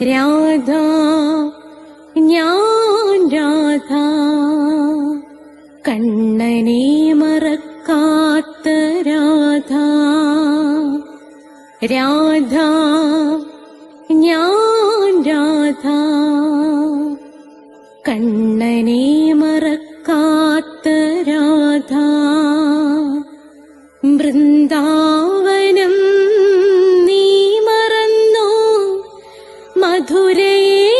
രാധ ഞാൻ രാധ, കണ്ണനെ മറക്കാത്ത രാധ. രാധ ഞാൻ രാധ, കണ്ണനെ മറക്കാത്ത രാധ. വൃന്ദാവനം നീ മറന്നോ, മധുരയെ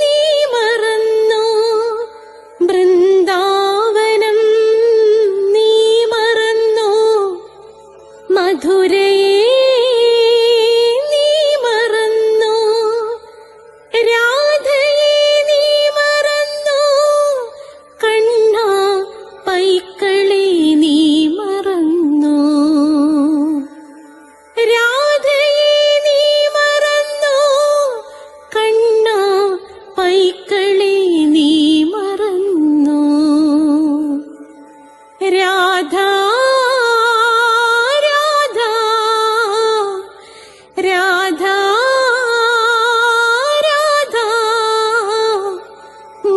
നീ മറന്നോ. വൃന്ദാവനം നീ മറന്നോ, മധുരയെ നീ മറന്നോ. രാധയെ നീ മറന്നോ, കണ്ണാ പൈക്കളെ നീ മറന്നോ. രാധയെ നീ മറന്നോ, കണ്ണാ പൈക്കളെ നീ മറന്നോ. രാധ രാധ രാധ രാധ,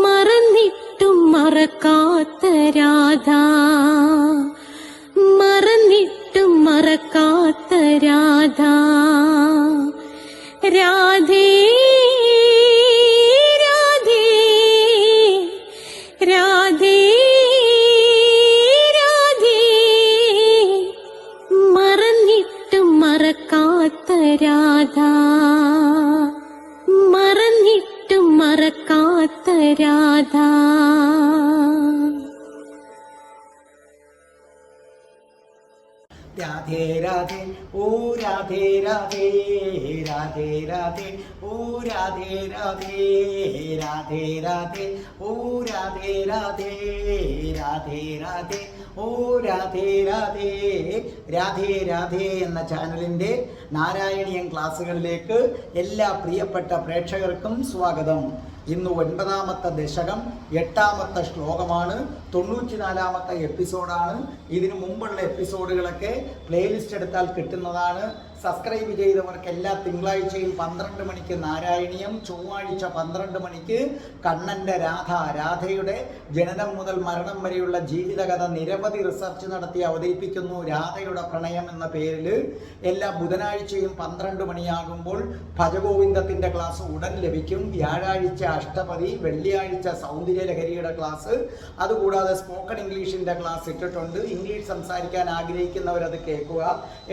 മറന്നിട്ടും മറക്കാത്ത രാധ, മറന്നിട്ടും മറക്കാത്ത രാധ. രാധേ രാധേ രാധേ രാധേ, മറന്നിട്ടും മറക്കാത്ത രാധ, മറന്നിട്ടും മറക്കാത്ത രാധ. രാധേ രാധേ ഓ രാധേ രാധേ, രാധേ രാധേ ഓ രാധേ രാധേ, രാധേ രാധേ ഓ രാധേ രാധേ, രാധേ രാധേ ഓ രാധേ രാധേ. രാധേ രാധേ എന്ന ചാനലിൻ്റെ നാരായണീയം ക്ലാസ്സുകളിലേക്ക് എല്ലാ പ്രിയപ്പെട്ട പ്രേക്ഷകർക്കും സ്വാഗതം. ഇന്ന് 9ാമത്തെ ദശകം 8ാമത്തെ ശ്ലോകമാണ്, 94ാമത്തെ എപ്പിസോഡാണ്. ഇതിനു മുമ്പുള്ള എപ്പിസോഡുകളൊക്കെ പ്ലേലിസ്റ്റ് എടുത്താൽ കിട്ടുന്നതാണ്. സബ്സ്ക്രൈബ് ചെയ്തവർക്ക് എല്ലാ തിങ്കളാഴ്ചയും 12 മണിക്ക് നാരായണീയം, ചൊവ്വാഴ്ച 12 മണിക്ക് കണ്ണൻ്റെ രാധ, രാധയുടെ ജനനം മുതൽ മരണം വരെയുള്ള ജീവിതകഥ നിരവധി റിസർച്ച് നടത്തി അവതരിപ്പിക്കുന്നു. രാധയുടെ പ്രണയം എന്ന പേരിൽ എല്ലാ ബുധനാഴ്ചയും 12 മണിയാകുമ്പോൾ ഭജഗോവിന്ദത്തിൻ്റെ ക്ലാസ് ഉടൻ ലഭിക്കും. വ്യാഴാഴ്ച അഷ്ടപതി, വെള്ളിയാഴ്ച സൗന്ദര്യലഹരിയുടെ ക്ലാസ്, അതുകൂടാതെ സ്പോക്കൺ ഇംഗ്ലീഷിൻ്റെ ക്ലാസ് ഇട്ടിട്ടുണ്ട്. ഇംഗ്ലീഷ് സംസാരിക്കാൻ ആഗ്രഹിക്കുന്നവരത് കേൾക്കുക.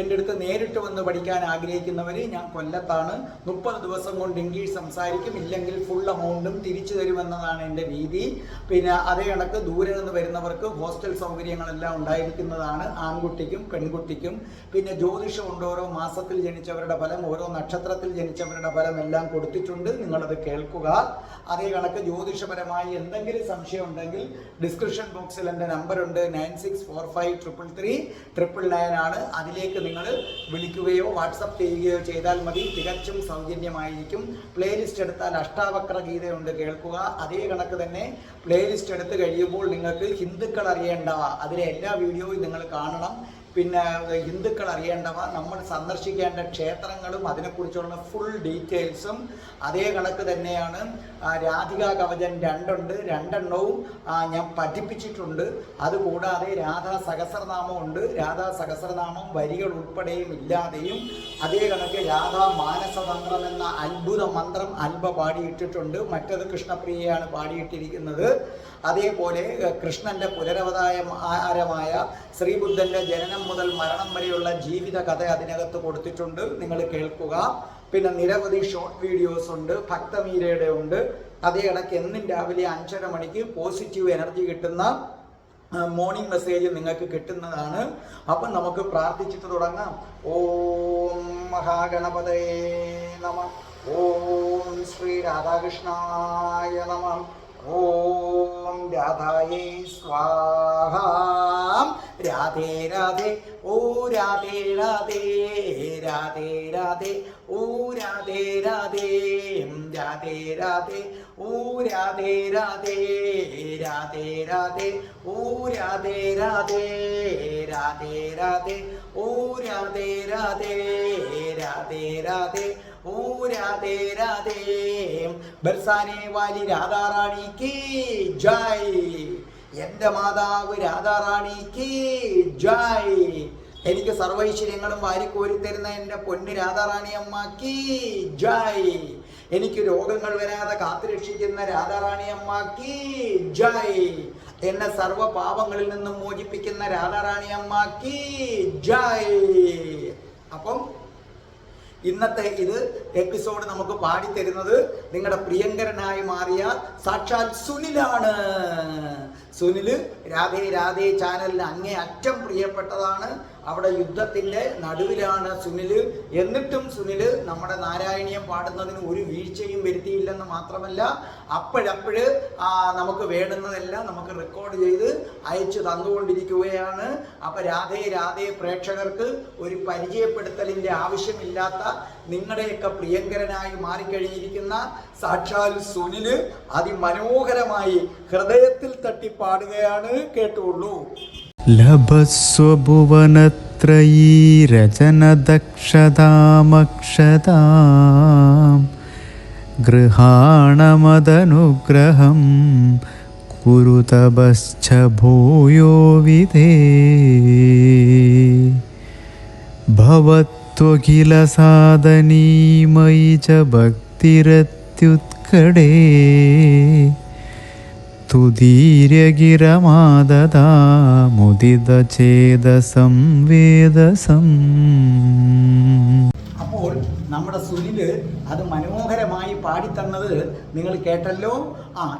എൻ്റെ അടുത്ത് നേരിട്ട് വന്ന് പഠിക്കാൻ ആഗ്രഹിക്കുന്നവർ, ഞാൻ കൊല്ലത്താണ്, 30 ദിവസം കൊണ്ട് ഇംഗ്ലീഷ് സംസാരിക്കും, ഇല്ലെങ്കിൽ ഫുൾ എമൗണ്ടും തിരിച്ചു തരുമെന്നതാണ് എൻ്റെ രീതി. പിന്നെ അതേ കണക്ക് ദൂരെ നിന്ന് വരുന്നവർക്ക് ഹോസ്റ്റൽ സൗകര്യങ്ങളെല്ലാം ഉണ്ടായിരിക്കുന്നതാണ്, ആൺകുട്ടിക്കും പെൺകുട്ടിക്കും. പിന്നെ ജ്യോതിഷം ഉണ്ട്, ഓരോ മാസത്തിൽ ജനിച്ചവരുടെ ഫലം, ഓരോ നക്ഷത്രത്തിൽ ജനിച്ചവരുടെ ഫലം എല്ലാം കൊടുത്തിട്ടുണ്ട്, നിങ്ങളത് കേൾക്കുക. അതേ കണക്ക് ജ്യോതിഷപരമായി എന്തെങ്കിലും സംശയം ഉണ്ടെങ്കിൽ ഡിസ്ക്രിപ്ഷൻ ബോക്സിൽ എൻ്റെ നമ്പറുണ്ട്, 9645333999 ആണ്. അതിലേക്ക് നിങ്ങൾ വിളിക്കുകയോ വാട്സപ്പ് ചെയ്യുകയോ ചെയ്താൽ മതി, തികച്ചും സൗജന്യമായിരിക്കും. പ്ലേലിസ്റ്റ് എടുത്താൽ അഷ്ടാവക്ര ഗീതയുണ്ട്, കേൾക്കുക. അതേ കണക്ക് തന്നെ പ്ലേലിസ്റ്റ് എടുത്ത് കഴിയുമ്പോൾ നിങ്ങൾക്ക് ഹിന്ദുക്കൾ അറിയേണ്ടവ, അതിലെ എല്ലാ വീഡിയോയും നിങ്ങൾ കാണണം. പിന്നെ ഹിന്ദുക്കൾ അറിയേണ്ടവ, നമ്മൾ സന്ദർശിക്കേണ്ട ക്ഷേത്രങ്ങളും അതിനെക്കുറിച്ചുള്ള ഫുൾ ഡീറ്റെയിൽസും. അതേ കണക്ക് തന്നെയാണ് രാധികാ കവചൻ 2 ഉണ്ട്, 2 എണ്ണവും ഞാൻ പഠിപ്പിച്ചിട്ടുണ്ട്. അതുകൂടാതെ രാധാ സഹസ്രനാമം ഉണ്ട്, രാധാ സഹസ്രനാമം വരികൾ ഉൾപ്പെടെയും ഇല്ലാതെയും. അതേ കണക്ക് രാധാ മാനസതന്ത്രം എന്ന അത്ഭുത മന്ത്രം അൽബ പാടിയിട്ടിട്ടുണ്ട്, മറ്റത് കൃഷ്ണപ്രിയയാണ് പാടിയിട്ടിരിക്കുന്നത്. അതേപോലെ കൃഷ്ണൻ്റെ പുനരവതാരമായ ശ്രീബുദ്ധൻ്റെ ജനനം മുതൽ മരണം വരെയുള്ള ജീവിത കഥ അതിനകത്ത് കൊടുത്തിട്ടുണ്ട്, നിങ്ങൾ കേൾക്കുക. പിന്നെ നിരവധി ഷോർട്ട് വീഡിയോസ് ഉണ്ട്, ഭക്തമീരയുടെ ഉണ്ട്. അതേ ഇടയ്ക്ക് എന്നും രാവിലെ 5:30 മണിക്ക് പോസിറ്റീവ് എനർജി കിട്ടുന്ന മോർണിംഗ് മെസ്സേജ് നിങ്ങൾക്ക് കിട്ടുന്നതാണ്. അപ്പം നമുക്ക് പ്രാർത്ഥിച്ചിട്ട് തുടങ്ങാം. ഓം മഹാഗണപതയേ നമഃ, ഓം ശ്രീ രാധാകൃഷ്ണായ നമഃ, ഓം രാധായേ സ്വാഹ. രാധേ രാധേ ഓ രാധേ രാധേ, രാധേ രാധേ ഓ രാധേ രാധേ, രാധേ രാധേ ഓ രാധേ രാധേ, രാധേ രാധേ ഓ രാധേ രാധേ, രാധേ രാധേ ഓ രാധേ രാധേ, രാധേ രാധേ ഓ രാധേ രാധേ ബർസാനെ വാലി രാധാറാണിക്ക് ജയ്. എൻ്റെ മാതാവ് രാധാറാണിക്ക് ജയ്. എനിക്ക് സർവൈശ്വര്യങ്ങളും വാരിക്കോരി തരുന്ന എൻ്റെ പൊന്ന് രാധാറാണി അമ്മക്ക് ജയ്. എനിക്ക് രോഗങ്ങൾ വരാതെ കാത്തുരക്ഷിക്കുന്ന രാധാറാണി അമ്മക്ക് ജയ്. എന്നെ സർവ പാപങ്ങളിൽ നിന്നും മോചിപ്പിക്കുന്ന രാധാറാണി അമ്മക്ക് ജയ്. അപ്പം ഇന്നത്തെ ഇത് എപ്പിസോഡ് നമുക്ക് പാടിത്തരുന്നത് നിങ്ങളുടെ പ്രിയങ്കരനായി മാറിയ സാക്ഷാൽ സുനിലാണ്. സുനില് രാധേ രാധേ ചാനലിന് അങ്ങേ അറ്റം പ്രിയപ്പെട്ടതാണ്. അവിടെ യുദ്ധത്തിൻ്റെ നടുവിലാണ് സുനില്. എന്നിട്ടും സുനില് നമ്മുടെ നാരായണീയം പാടുന്നതിന് ഒരു വീഴ്ചയും വരുത്തിയില്ലെന്ന് മാത്രമല്ല അപ്പോഴപ്പോഴ് നമുക്ക് വേണ്ടുന്നതെല്ലാം നമുക്ക് റെക്കോർഡ് ചെയ്ത് അയച്ചു തന്നുകൊണ്ടിരിക്കുകയാണ്. അപ്പം രാധേ രാധേ പ്രേക്ഷകർക്ക് ഒരു പരിചയപ്പെടുത്തലിൻ്റെ ആവശ്യമില്ലാത്ത നിങ്ങളുടെയൊക്കെ പ്രിയങ്കരനായി മാറിക്കഴിഞ്ഞിരിക്കുന്ന സാക്ഷാൽ സുനില് അതിമനോഹരമായി ഹൃദയത്തിൽ തട്ടി പാടുകയാണ്. കേട്ടുള്ളൂ. ലഭസ്വഭുവനത്രയീ രചനദക്ഷതാമക്ഷതാം ഗൃഹാണമദനുഗ്രഹം കുരുതപശ്ച ഭൂയോ വിദേ ഭവത്വഖില സാധനീമയി ച ഭക്തിരത്യുത്കടേ തുദീര്യഗിരമാദദാ മുദിതചേതസം വേദസം. അപ്പോൾ നമ്മുടെ സുനില് അത് മനോഹരമായി പാടിത്തന്നത് നിങ്ങൾ കേട്ടല്ലോ.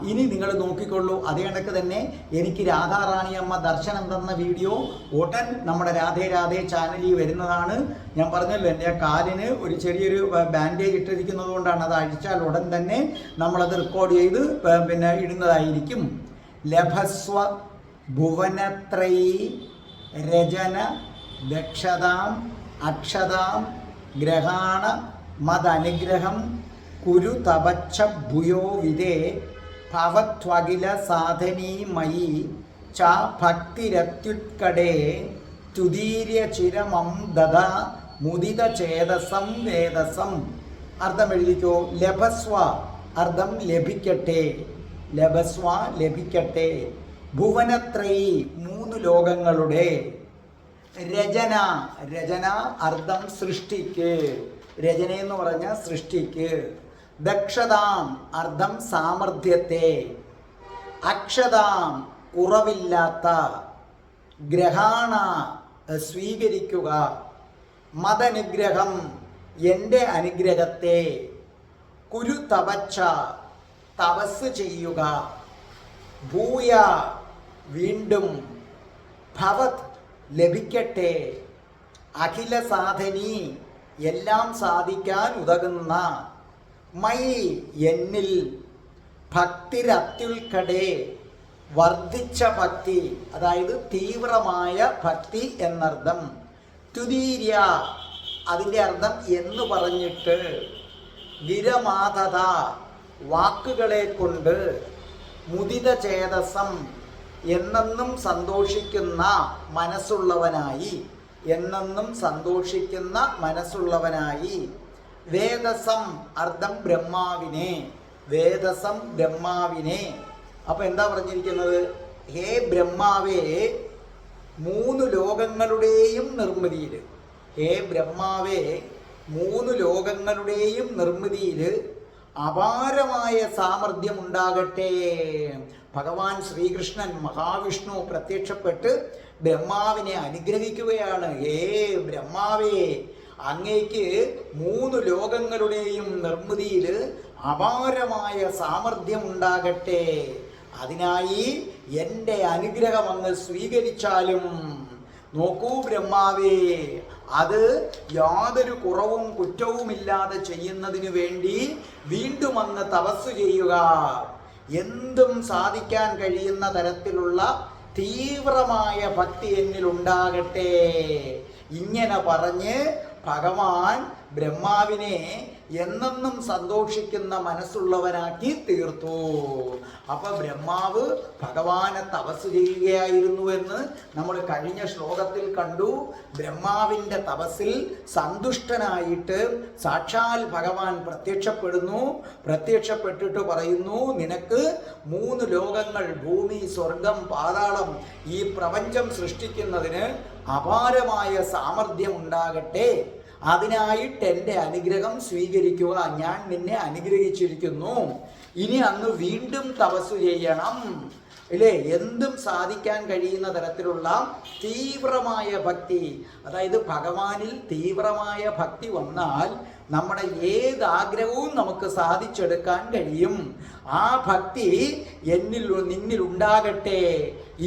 ഇനി നിങ്ങൾ നോക്കിക്കൊള്ളൂ. അതേ കണക്ക് തന്നെ എനിക്ക് രാധാറാണി അമ്മ ദർശനം തന്ന വീഡിയോ ഉടൻ നമ്മുടെ രാധേ രാധേ ചാനലിൽ വരുന്നതാണ്. ഞാൻ പറഞ്ഞല്ലോ എൻ്റെ കാലിന് ഒരു ചെറിയൊരു ബാൻഡേജ് ഇട്ടിരിക്കുന്നത് കൊണ്ടാണ്. അത് അഴിച്ചാൽ ഉടൻ തന്നെ നമ്മളത് റെക്കോർഡ് ചെയ്ത് പിന്നെ ഇടുന്നതായിരിക്കും. ലഭസ്വ ഭുവനത്രയീ രചന ദക്ഷതാം അക്ഷതാം ഗ്രഹാണ മദനുഗ്രഹം കുരു തപച്ഛ ഭൂയോ വിദേ ഭവത്വഖില സാധനീമയി ച ഭക്തിരത്യുത്കടേ തുദീര്യ ചിരമം ദദാ മുദിത ചേതസം വേദസം. അർത്ഥം എഴുതിക്കോ. ലഭസ്വ അർത്ഥം ലഭിക്കട്ടെ. ലഭസ്വ ലഭിക്കട്ടെ. ഭുവനത്രയീ മൂന്ന് ലോകങ്ങളുടെ. രചന രചന അർത്ഥം സൃഷ്ടിക്ക്. രചന എന്ന് പറഞ്ഞാൽ സൃഷ്ടിക്ക്. ദക്ഷതാം അർത്ഥം സാമർഥ്യത്തെ. അക്ഷതാം കുറവില്ലാത്ത. ഗ്രഹാണ സ്വീകരിക്കുക. മദനുഗ്രഹം എൻ്റെ അനുഗ്രഹത്തെ. കുരു തപച്ഛ തപസ് ചെയ്യുക. ഭൂയ വീണ്ടും. ഭവത് ലഭിക്കട്ടെ. അഖില സാധനി എല്ലാം സാധിക്കാൻ ഉതകുന്ന. മയി എന്നിൽ. ഭക്തിരത്യുൽക്കടേ വർദ്ധിച്ച ഭക്തി, അതായത് തീവ്രമായ ഭക്തി എന്നർത്ഥം. തുദീര്യ അതിൻ്റെ അർത്ഥം എന്ന് പറഞ്ഞിട്ട്. ഗിരമാധത വാക്കുകളെ കൊണ്ട്. മുദിത ചേതസം എന്നെന്നും സന്തോഷിക്കുന്ന മനസ്സുള്ളവനായി. എന്നെന്നും സന്തോഷിക്കുന്ന മനസ്സുള്ളവനായി. വേദസം അർത്ഥം ബ്രഹ്മാവിനെ. വേദസം ബ്രഹ്മാവിനെ. അപ്പം എന്താ പറഞ്ഞിരിക്കുന്നത്? ഹേ ബ്രഹ്മാവേ മൂന്ന് ലോകങ്ങളുടെയും നിർമ്മിതിയിൽ. ഹേ ബ്രഹ്മാവേ മൂന്ന് ലോകങ്ങളുടെയും നിർമ്മിതിയിൽ അപാരമായ സാമർഥ്യം ഉണ്ടാകട്ടെ. ഭഗവാൻ ശ്രീകൃഷ്ണൻ മഹാവിഷ്ണു പ്രത്യക്ഷപ്പെട്ട് ബ്രഹ്മാവിനെ അനുഗ്രഹിക്കുകയാണ്. ഹേ ബ്രഹ്മാവേ അങ്ങേക്ക് മൂന്ന് ലോകങ്ങളുടെയും നിർമ്മിതിയിൽ അപാരമായ സാമർഥ്യം ഉണ്ടാകട്ടെ. അതിനായി എൻ്റെ അനുഗ്രഹം അങ്ങ് സ്വീകരിച്ചാലും. നോക്കൂ ബ്രഹ്മാവേ, അത് യാതൊരു കുറവും കുറ്റവുമില്ലാതെ ചെയ്യുന്നതിനു വേണ്ടി വീണ്ടും അങ്ങ് തപസ് ചെയ്യുക. എന്തും സാധിക്കാൻ കഴിയുന്ന തരത്തിലുള്ള തീവ്രമായ ഭക്തി എന്നിൽ ഉണ്ടാകട്ടെ. ഇങ്ങനെ പറഞ്ഞ് ഭഗവാൻ ബ്രഹ്മാവിനെ എന്നെന്നും സന്തോഷിക്കുന്ന മനസ്സുള്ളവനാക്കി തീർത്തു. അപ്പൊ ബ്രഹ്മാവ് ഭഗവാനെ തപസ് ചെയ്യുകയായിരുന്നു എന്ന് നമ്മൾ കഴിഞ്ഞ ശ്ലോകത്തിൽ കണ്ടു. ബ്രഹ്മാവിൻ്റെ തപസ്സിൽ സന്തുഷ്ടനായിട്ട് സാക്ഷാൽ ഭഗവാൻ പ്രത്യക്ഷപ്പെട്ടിട്ട് പറയുന്നു, നിനക്ക് 3 ലോകങ്ങൾ, ഭൂമി, സ്വർഗം, പാതാളം, ഈ പ്രപഞ്ചം സൃഷ്ടിക്കുന്നതിന് അപാരമായ സാമർഥ്യം ഉണ്ടാകട്ടെ. അതിനായിട്ട് എൻ്റെ അനുഗ്രഹം സ്വീകരിക്കുക. ഞാൻ നിന്നെ അനുഗ്രഹിച്ചിരിക്കുന്നു. ഇനി അന്ന് വീണ്ടും തപസ് ചെയ്യണം. അല്ലേ? എന്തും സാധിക്കാൻ കഴിയുന്ന തരത്തിലുള്ള തീവ്രമായ ഭക്തി, അതായത് ഭഗവാനിൽ തീവ്രമായ ഭക്തി വന്നാൽ നമ്മുടെ ഏതാഗ്രഹവും നമുക്ക് സാധിച്ചെടുക്കാൻ കഴിയും. ആ ഭക്തി നിന്നിൽ ഉണ്ടാകട്ടെ.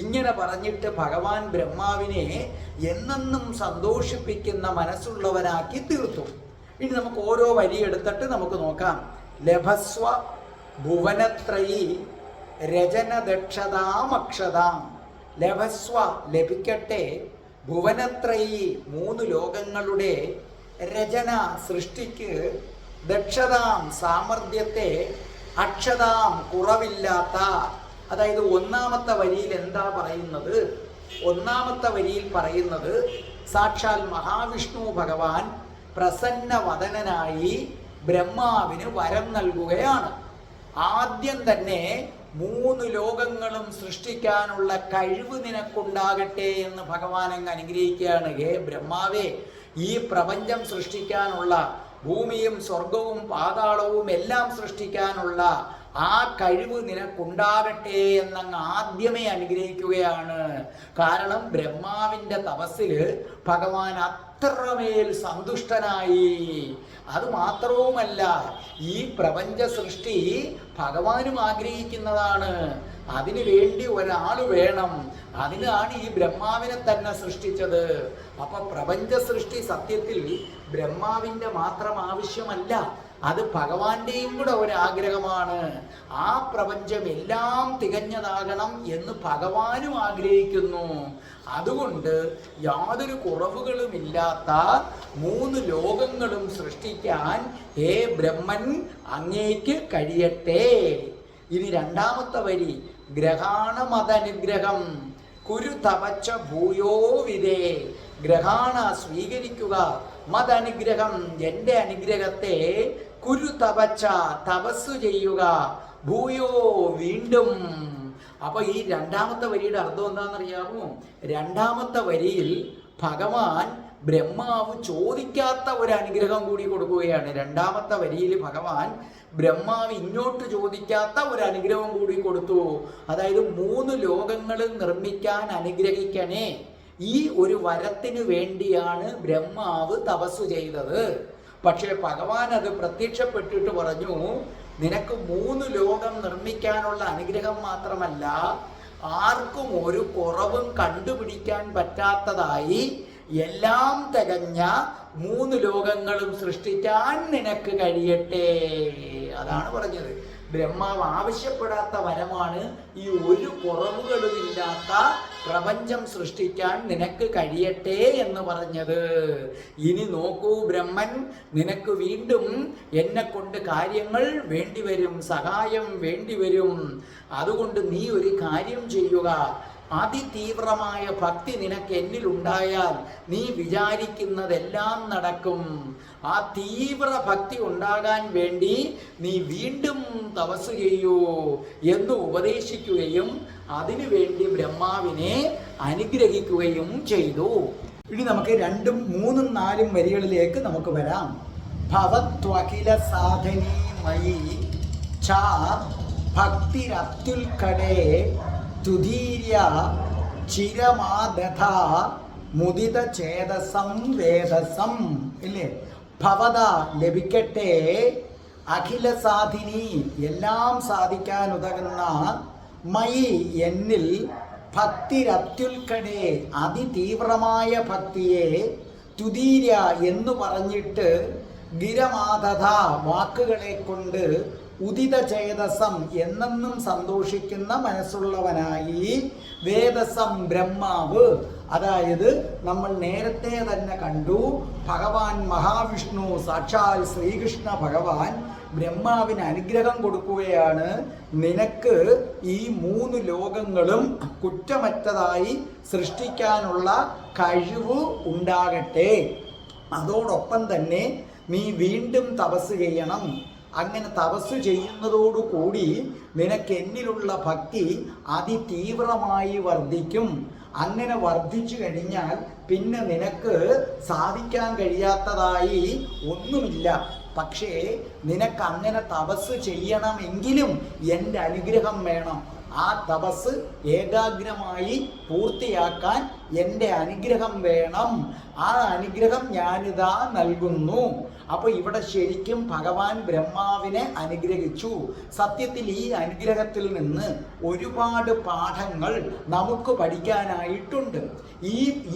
ഇങ്ങനെ പറഞ്ഞിട്ട് ഭഗവാൻ ബ്രഹ്മാവിനെ എന്നെന്നും സന്തോഷിപ്പിക്കുന്ന മനസ്സുള്ളവനാക്കി തീർത്തു. ഇനി നമുക്ക് ഓരോ വരി എടുത്തിട്ട് നമുക്ക് നോക്കാം. ലഭസ്വ ഭുവനത്രയി രചനദക്ഷതാമക്ഷതാം. ലഭസ്വ, ലഭിക്കട്ടെ, ഭുവനത്രയി, 3 ലോകങ്ങളുടെ രചന, സൃഷ്ടിക്ക്, ദക്ഷതാം, സാമർഥ്യത്തെ, അക്ഷതാം, കുറവില്ലാത്ത. അതായത് ഒന്നാമത്തെ വരിയിൽ എന്താ പറയുന്നത്? ഒന്നാമത്തെ വരിയിൽ പറയുന്നത് സാക്ഷാൽ മഹാവിഷ്ണു ഭഗവാൻ പ്രസന്നവദനായി ബ്രഹ്മാവിന് വരം നൽകുകയാണ്. ആദ്യം തന്നെ 3 ലോകങ്ങളും സൃഷ്ടിക്കാനുള്ള കഴിവ് നിനക്കുണ്ടാകട്ടെ എന്ന് ഭഗവാൻ അങ്ങ് അനുഗ്രഹിക്കുകയാണ്. ഹേ ബ്രഹ്മാവേ, ഈ പ്രപഞ്ചം സൃഷ്ടിക്കാനുള്ള, ഭൂമിയും സ്വർഗവും പാതാളവും എല്ലാം സൃഷ്ടിക്കാനുള്ള ആ കഴിവ് നിനക്കുണ്ടാകട്ടെ എന്നങ്ങ് ആദ്യമേ അനുഗ്രഹിക്കുകയാണ്. കാരണം ബ്രഹ്മാവിൻ്റെ തപസ്സിൽ ഭഗവാൻ അത്രമേൽ സന്തുഷ്ടനായി. അതുമാത്രവുമല്ല, ഈ പ്രപഞ്ച സൃഷ്ടി ഭഗവാനും ആഗ്രഹിക്കുന്നതാണ്. അതിനു വേണ്ടി ഒരാൾ വേണം. അതിനാണ് ഈ ബ്രഹ്മാവിനെ തന്നെ സൃഷ്ടിച്ചത്. അപ്പൊ പ്രപഞ്ച സൃഷ്ടി സത്യത്തിൽ ബ്രഹ്മാവിൻ്റെ മാത്രം ആവശ്യമല്ല, അത് ഭഗവാന്റെയും കൂടെ ഒരാഗ്രഹമാണ്. ആ പ്രപഞ്ചം എല്ലാം തികഞ്ഞതാകണം എന്ന് ഭഗവാനും ആഗ്രഹിക്കുന്നു. അതുകൊണ്ട് യാതൊരു കുറവുകളുമില്ലാത്ത 3 ലോകങ്ങളും സൃഷ്ടിക്കാൻ ഹേ ബ്രഹ്മൻ അങ്ങേക്ക് കഴിയട്ടെ. ഇനി രണ്ടാമത്തെ വരി, ഗ്രഹാണമതനുഗ്രഹം കുരു തപച്ച ഭൂയോ വിദേ. ഗ്രഹാണ, സ്വീകരിക്കുക, മതനുഗ്രഹം, എൻ്റെ അനുഗ്രഹത്തെ, കുരു തപച്ച, തപസ് ചെയ്യുക, ഭൂയോ, വീണ്ടും. അപ്പൊ ഈ രണ്ടാമത്തെ വരിയുടെ അർത്ഥം എന്താണെന്നറിയാമോ? രണ്ടാമത്തെ വരിയിൽ ഭഗവാൻ ബ്രഹ്മാവ് ചോദിക്കാത്ത ഒരു അനുഗ്രഹം കൂടി കൊടുക്കുകയാണ്. രണ്ടാമത്തെ വരിയിൽ ഭഗവാൻ ബ്രഹ്മാവ് ഇങ്ങോട്ട് ചോദിക്കാത്ത ഒരു അനുഗ്രഹം കൂടി കൊടുത്തു. അതായത് 3 ലോകങ്ങളും നിർമ്മിക്കാൻ അനുഗ്രഹിക്കണേ. ഈ ഒരു വരത്തിനു വേണ്ടിയാണ് ബ്രഹ്മാവ് തപസ്സു ചെയ്തത്. പക്ഷേ ഭഗവാൻ അത് പ്രത്യക്ഷപ്പെട്ടിട്ട് പറഞ്ഞു, നിനക്ക് 3 ലോകം നിർമ്മിക്കാനുള്ള അനുഗ്രഹം മാത്രമല്ല, ആർക്കും ഒരു കുറവും കണ്ടുപിടിക്കാൻ പറ്റാത്തതായി എല്ലാം തികഞ്ഞ 3 ലോകങ്ങളും സൃഷ്ടിക്കാൻ നിനക്ക് കഴിയട്ടെ. അതാണ് പറഞ്ഞത്. ബ്രഹ്മാവ് ആവശ്യപ്പെടാത്ത വരമാണ് ഈ ഒരു കുറവുകളുമില്ലാത്ത പ്രപഞ്ചം സൃഷ്ടിക്കാൻ നിനക്ക് കഴിയട്ടെ എന്ന് പറഞ്ഞത്. ഇനി നോക്കൂ ബ്രഹ്മൻ, നിനക്ക് വീണ്ടും എന്നെ കൊണ്ട് കാര്യങ്ങൾ വേണ്ടിവരും, സഹായം വേണ്ടിവരും. അതുകൊണ്ട് നീ ഒരു കാര്യം ചെയ്യുക. അതിതീവ്രമായ ഭക്തി നിനക്ക് എന്നിലുണ്ടായാൽ നീ വിചാരിക്കുന്നതെല്ലാം നടക്കും. ആ തീവ്ര ഭക്തി ഉണ്ടാകാൻ വേണ്ടി നീ വീണ്ടും തപസ് ചെയ്യൂ എന്ന് ഉപദേശിക്കുകയും അതിനുവേണ്ടി ബ്രഹ്മാവിനെ അനുഗ്രഹിക്കുകയും ചെയ്തു. ഇനി നമുക്ക് 2, 3, 4 വരികളിലേക്ക് നമുക്ക് വരാം. ഭവത്വഖില സാധനീമയി ച ഭക്തിരത്യുൽക്കടേ തുധീര്യ ചിരമാദധ മുദിത ചേതസം വേദസം. ഇല്ലേ? ഭവത, ലഭിക്കട്ടെ, അഖില സാധിനി, എല്ലാം സാധിക്കാൻ ഉതകുന്ന, മയി, എന്നിൽ, ഭക്തിരത്യുൽക്കടേ, അതിതീവ്രമായ ഭക്തിയെ, തുതീര്യ എന്ന് പറഞ്ഞിട്ട് ഗിരമാതഥ വാക്കുകളെ കൊണ്ട് ഉദിത ചേതസം എന്നെന്നും സന്തോഷിക്കുന്ന മനസ്സുള്ളവനായി വേദസം ബ്രഹ്മാവ്, അതായത് നമ്മൾ നേരത്തെ തന്നെ കണ്ടു ഭഗവാൻ മഹാവിഷ്ണു സാക്ഷാൽ ശ്രീകൃഷ്ണ ഭഗവാൻ ബ്രഹ്മാവിന് അനുഗ്രഹം കൊടുക്കുകയാണ്. നിനക്ക് ഈ 3 ലോകങ്ങളും കുറ്റമറ്റതായി സൃഷ്ടിക്കാനുള്ള കഴിവ് ഉണ്ടാകട്ടെ. അതോടൊപ്പം തന്നെ നീ വീണ്ടും തപസ് ചെയ്യണം. അങ്ങനെ തപസ് ചെയ്യുന്നതോടുകൂടി നിനക്ക് എന്നിലുള്ള ഭക്തി അതിതീവ്രമായി വർദ്ധിക്കും. അങ്ങനെ വർദ്ധിച്ചു കഴിഞ്ഞാൽ പിന്നെ നിനക്ക് സാധിക്കാൻ കഴിയാത്തതായി ഒന്നുമില്ല. പക്ഷേ നിനക്ക് അങ്ങനെ തപസ് ചെയ്യണമെങ്കിലും എൻ്റെ അനുഗ്രഹം വേണം. ആ തപസ് ഏകാഗ്രമായി പൂർത്തിയാക്കാൻ എൻ്റെ അനുഗ്രഹം വേണം. ആ അനുഗ്രഹം ഞാനിതാ നൽകുന്നു. അപ്പോൾ ഇവിടെ ശരിക്കും ഭഗവാൻ ബ്രഹ്മാവിനെ അനുഗ്രഹിച്ചു. സത്യത്തിൽ ഈ അനുഗ്രഹത്തിൽ നിന്ന് ഒരുപാട് പാഠങ്ങൾ നമുക്ക് പഠിക്കാനായിട്ടുണ്ട്.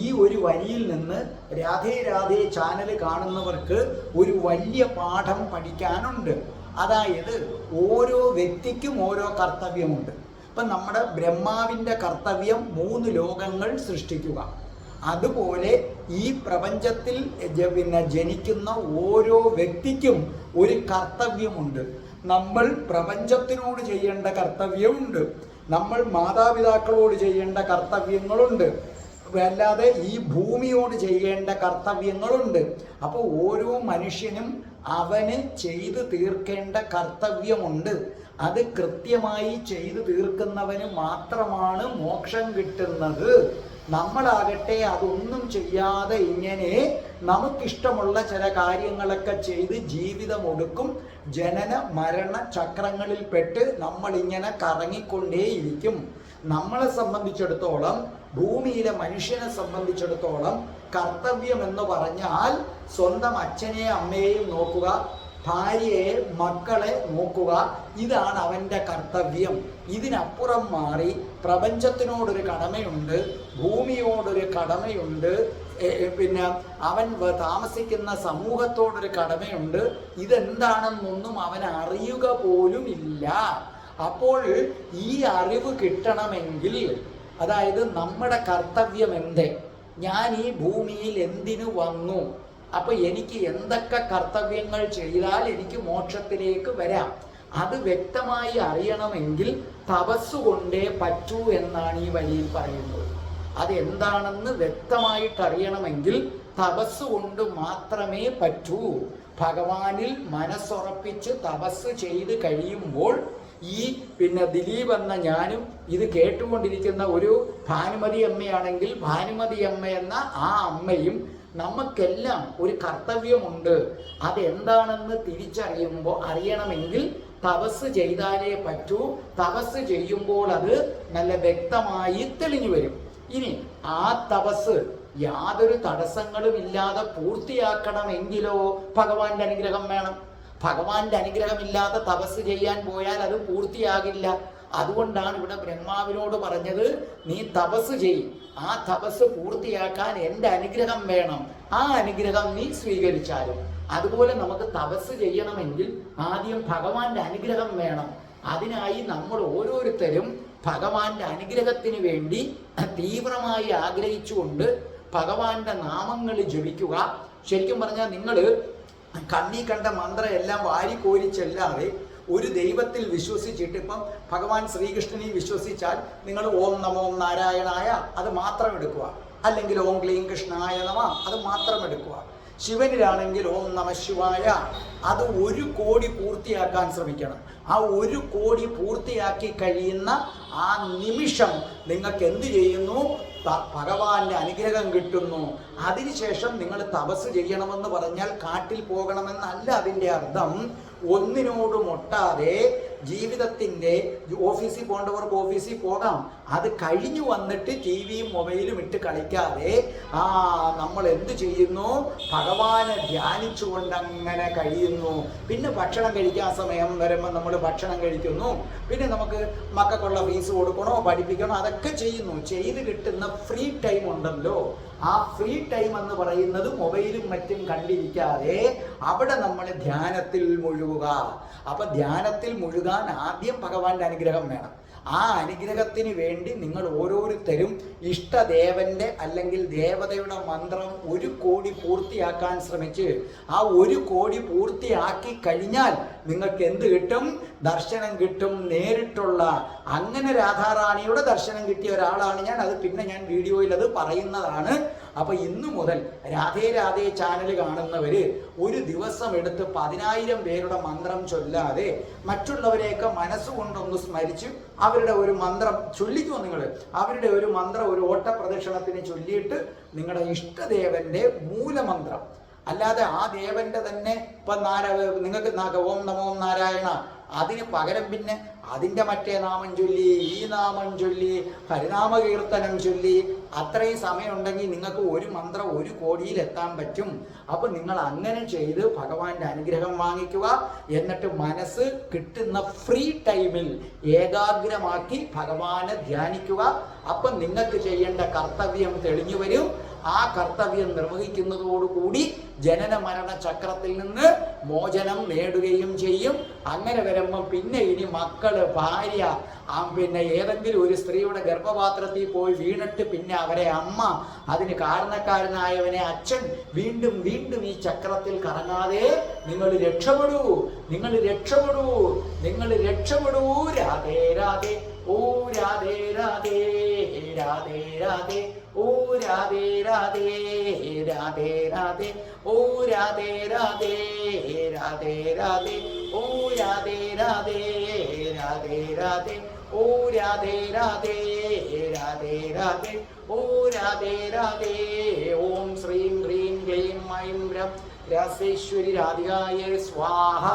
ഈ ഒരു വരിയിൽ നിന്ന് രാധേ രാധേ ചാനൽ കാണുന്നവർക്ക് ഒരു വലിയ പാഠം പഠിക്കാനുണ്ട്. അതായത് ഓരോ വ്യക്തിക്കും ഓരോ കർത്തവ്യമുണ്ട്. ഇപ്പം നമ്മുടെ ബ്രഹ്മാവിൻ്റെ കർത്തവ്യം 3 ലോകങ്ങൾ സൃഷ്ടിക്കുക. അതുപോലെ ഈ പ്രപഞ്ചത്തിൽ ജനിക്കുന്ന ഓരോ വ്യക്തിക്കും ഒരു കർത്തവ്യമുണ്ട്. നമ്മൾ പ്രപഞ്ചത്തിനോട് ചെയ്യേണ്ട കർത്തവ്യമുണ്ട്, നമ്മൾ മാതാപിതാക്കളോട് ചെയ്യേണ്ട കർത്തവ്യങ്ങളുണ്ട്, അല്ലാതെ ഈ ഭൂമിയോട് ചെയ്യേണ്ട കർത്തവ്യങ്ങളുണ്ട്. അപ്പോൾ ഓരോ മനുഷ്യനും അവന് ചെയ്തു തീർക്കേണ്ട കർത്തവ്യമുണ്ട്. അത് കൃത്യമായി ചെയ്തു തീർക്കുന്നവന് മാത്രമാണ് മോക്ഷം കിട്ടുന്നത്. നമ്മളാകട്ടെ അതൊന്നും ചെയ്യാതെ ഇങ്ങനെ നമുക്കിഷ്ടമുള്ള ചില കാര്യങ്ങളൊക്കെ ചെയ്ത് ജീവിതം ഒടുക്കും. ജനന മരണ ചക്രങ്ങളിൽ പെട്ട് നമ്മളിങ്ങനെ കറങ്ങിക്കൊണ്ടേയിരിക്കും. നമ്മളെ സംബന്ധിച്ചിടത്തോളം, ഭൂമിയിലെ മനുഷ്യനെ സംബന്ധിച്ചിടത്തോളം കർത്തവ്യം എന്ന് പറഞ്ഞാൽ സ്വന്തം അച്ഛനെയും അമ്മയെയും നോക്കുക, ഭാര്യയെ മക്കളെ നോക്കുക. ഇതാണ് അവൻ്റെ കർത്തവ്യം. ഇതിനപ്പുറം മാറി പ്രപഞ്ചത്തിനോടൊരു കടമയുണ്ട്, ഭൂമിയോടൊരു കടമയുണ്ട്, പിന്നെ അവൻ താമസിക്കുന്ന സമൂഹത്തോടൊരു കടമയുണ്ട്. ഇതെന്താണെന്നൊന്നും അവൻ അറിയുക പോലും ഇല്ല. അപ്പോൾ ഈ അറിവ് കിട്ടണമെങ്കിൽ, അതായത് നമ്മുടെ കർത്തവ്യം എന്ത്, ഞാൻ ഈ ഭൂമിയിൽ എന്തിനു വന്നു, അപ്പൊ എനിക്ക് എന്തൊക്കെ കർത്തവ്യങ്ങൾ ചെയ്താൽ എനിക്ക് മോക്ഷത്തിലേക്ക് വരാം, അത് വ്യക്തമായി അറിയണമെങ്കിൽ തപസ്സുകൊണ്ടേ പറ്റൂ എന്നാണ് ഈ വരിയിൽ പറയുന്നത്. അതെന്താണെന്ന് വ്യക്തമായിട്ട് അറിയണമെങ്കിൽ തപസ്സുകൊണ്ട് മാത്രമേ പറ്റൂ. ഭഗവാനിൽ മനസ്സുറപ്പിച്ച് തപസ് ചെയ്ത് കഴിയുമ്പോൾ ഈ ദിലീപ് എന്ന ഞാനും ഇത് കേട്ടുകൊണ്ടിരിക്കുന്ന ഒരു ഭാനുമതി അമ്മയാണെങ്കിൽ ഭാനുമതി അമ്മ എന്ന ആ അമ്മയും നമുക്കെല്ലാം ഒരു കർത്തവ്യമുണ്ട്. അതെന്താണെന്ന് അറിയണമെങ്കിൽ തപസ് ചെയ്താലേ പറ്റൂ. തപസ് ചെയ്യുമ്പോൾ അത് നല്ല വ്യക്തമായി തെളിഞ്ഞു വരും. ഇനി ആ തപസ് യാതൊരു തടസ്സങ്ങളും ഇല്ലാതെ പൂർത്തിയാക്കണമെങ്കിലോ ഭഗവാന്റെ അനുഗ്രഹം വേണം. ഭഗവാന്റെ അനുഗ്രഹമില്ലാതെ തപസ് ചെയ്യാൻ പോയാൽ അത് പൂർത്തിയാകില്ല. അതുകൊണ്ടാണ് ഇവിടെ ബ്രഹ്മാവിനോട് പറഞ്ഞത്, നീ തപസ് ചെയ്, ആ തപസ് പൂർത്തിയാക്കാൻ എൻ്റെ അനുഗ്രഹം വേണം, ആ അനുഗ്രഹം നീ സ്വീകരിച്ചാലും. അതുപോലെ നമുക്ക് തപസ് ചെയ്യണമെങ്കിൽ ആദ്യം ഭഗവാന്റെ അനുഗ്രഹം വേണം. അതിനായി നമ്മൾ ഓരോരുത്തരും ഭഗവാന്റെ അനുഗ്രഹത്തിന് വേണ്ടി തീവ്രമായി ആഗ്രഹിച്ചുകൊണ്ട് ഭഗവാന്റെ നാമങ്ങൾ ജപിക്കുക. ശരിക്കും പറഞ്ഞാൽ നിങ്ങൾ കണ്ണി കണ്ട മന്ത്രം എല്ലാം വാരിക്കോരി ചെല്ലാതെ ഒരു ദൈവത്തിൽ വിശ്വസിച്ചിട്ട്, ഇപ്പം ഭഗവാൻ ശ്രീകൃഷ്ണനെ വിശ്വസിച്ചാൽ നിങ്ങൾ ഓം നമോ നാരായണായ അത് മാത്രം എടുക്കുക, അല്ലെങ്കിൽ ഓം ക്ലീം കൃഷ്ണായ നമ അത് മാത്രം എടുക്കുക. ശിവനിലാണെങ്കിൽ ഓം നമ ശിവായ അത് 1 കോടി പൂർത്തിയാക്കാൻ ശ്രമിക്കണം. ആ 1 കോടി പൂർത്തിയാക്കി കഴിയുന്ന ആ നിമിഷം നിങ്ങൾക്ക് എന്ത് ചെയ്യുന്നു? ഭഗവാന്റെ അനുഗ്രഹം കിട്ടുന്നു. അതിനുശേഷം നിങ്ങൾ തപസ് ചെയ്യണമെന്ന് പറഞ്ഞാൽ കാട്ടിൽ പോകണമെന്നല്ല അതിൻ്റെ അർത്ഥം. ഒന്നിനോടും ഒട്ടാതെ ജീവിതത്തിൻ്റെ ഓഫീസിൽ പോകേണ്ടവർക്ക് ഓഫീസിൽ പോകാം. അത് കഴിഞ്ഞു വന്നിട്ട് ടി വിയും മൊബൈലും ഇട്ട് കളിക്കാതെ നമ്മൾ എന്ത് ചെയ്യുന്നു? ഭഗവാനെ ധ്യാനിച്ചുകൊണ്ട് അങ്ങനെ കഴിയുന്നു. പിന്നെ ഭക്ഷണം കഴിക്കാൻ സമയം വരുമ്പോൾ നമ്മൾ ഭക്ഷണം കഴിക്കുന്നു. പിന്നെ നമുക്ക് മക്കൾക്കുള്ള ഫീസ് കൊടുക്കണോ, പഠിപ്പിക്കണോ, അതൊക്കെ ചെയ്യുന്നു. ചെയ്ത് കിട്ടുന്ന ഫ്രീ ടൈം ഉണ്ടല്ലോ, ആ ഫ്രീ ടൈം എന്ന് പറയുന്നത് മൊബൈലും മറ്റും കണ്ടിരിക്കാതെ അവിടെ നമ്മൾ ധ്യാനത്തിൽ മുഴുകുക. അപ്പൊ ധ്യാനത്തിൽ മുഴുകാൻ ആദ്യം ഭഗവാന്റെ അനുഗ്രഹം വേണം. ആ അനുഗ്രഹത്തിന് വേണ്ടി നിങ്ങൾ ഓരോരുത്തരും ഇഷ്ടദേവന്റെ അല്ലെങ്കിൽ ദേവതയുടെ മന്ത്രം 1 കോടി പൂർത്തിയാക്കാൻ ശ്രമിച്ച് ആ 1 കോടി പൂർത്തിയാക്കി കഴിഞ്ഞാൽ നിങ്ങൾക്ക് എന്ത് കിട്ടും? ദർശനം കിട്ടും, നേരിട്ടുള്ള. അങ്ങനെ രാധാറാണിയുടെ ദർശനം കിട്ടിയ ഒരാളാണ് ഞാൻ. അത് പിന്നെ ഞാൻ വീഡിയോയിൽ അത് പറയുന്നതാണ്. അപ്പൊ ഇന്നു മുതൽ രാധേ രാധേ ചാനൽ കാണുന്നവര് ഒരു ദിവസം എടുത്ത് 10,000 പേരുടെ മന്ത്രം ചൊല്ലാതെ മറ്റുള്ളവരെയൊക്കെ മനസ്സുകൊണ്ടൊന്ന് സ്മരിച്ച് അവരുടെ ഒരു മന്ത്രം ചൊല്ലിക്കുമോ? നിങ്ങൾ അവരുടെ ഒരു മന്ത്രം ഒരു ഓട്ടപ്രദക്ഷിണത്തിന് ചൊല്ലിയിട്ട് നിങ്ങളുടെ ഇഷ്ടദേവന്റെ മൂലമന്ത്രം, അല്ലാതെ ആ ദേവന്റെ തന്നെ ഇപ്പൊ നിങ്ങൾക്ക് ഓം നമോ നാരായണ, അതിന് പകരം പിന്നെ അതിൻ്റെ മറ്റേ നാമം ചൊല്ലി, ഈ നാമം ചൊല്ലി, ഹരിനാമ കീർത്തനം ചൊല്ലി, അത്രയും സമയമുണ്ടെങ്കിൽ നിങ്ങൾക്ക് ഒരു മന്ത്രം 1 കോടിയിൽ എത്താൻ പറ്റും. അപ്പൊ നിങ്ങൾ അങ്ങനെ ചെയ്ത് ഭഗവാന്റെ അനുഗ്രഹം വാങ്ങിക്കുക. എന്നിട്ട് മനസ്സ് കിട്ടുന്ന ഫ്രീ ടൈമിൽ ഏകാഗ്രമാക്കി ഭഗവാനെ ധ്യാനിക്കുക. അപ്പൊ നിങ്ങൾക്ക് ചെയ്യേണ്ട കർത്തവ്യം തെളിഞ്ഞു വരും. ആ കർത്തവ്യം നിർവഹിക്കുന്നതോടുകൂടി ജനന മരണ ചക്രത്തിൽ നിന്ന് മോചനം നേടുകയും ചെയ്യും. അങ്ങനെ വരുമ്പം പിന്നെ ഇനി മക്കള്, ഭാര്യ, പിന്നെ ഏതെങ്കിലും ഒരു സ്ത്രീയുടെ ഗർഭപാത്രത്തിൽ പോയി വീണിട്ട് പിന്നെ അവരെ അമ്മ, അതിന് കാരണക്കാരനായവനെ അച്ഛൻ, വീണ്ടും വീണ്ടും ഈ ചക്രത്തിൽ കറങ്ങാതെ നിങ്ങൾ രക്ഷപ്പെടൂ, നിങ്ങൾ രക്ഷപ്പെടൂ, നിങ്ങൾ രക്ഷപ്പെടൂ. രാധേ രാധേ, ഓ രാധേ രാധേ, രാധേ രാധേ, ഓ രാധേ രാധേ, രാധേ രാധേ, ഓ രാധേ രാധേ, രാധേ രാധേ, ഓ രാധേ രാധേ, രാധേ രാധേ, ഓ രാധേ രാധേ, രാധേ രാധേ, ഓ രാധേ രാധേ. ഓം ശ്രീം ഹ്രീം ക്ലീം ഐം രം രാസേശ്വരി രാധികായേ സ്വാഹ.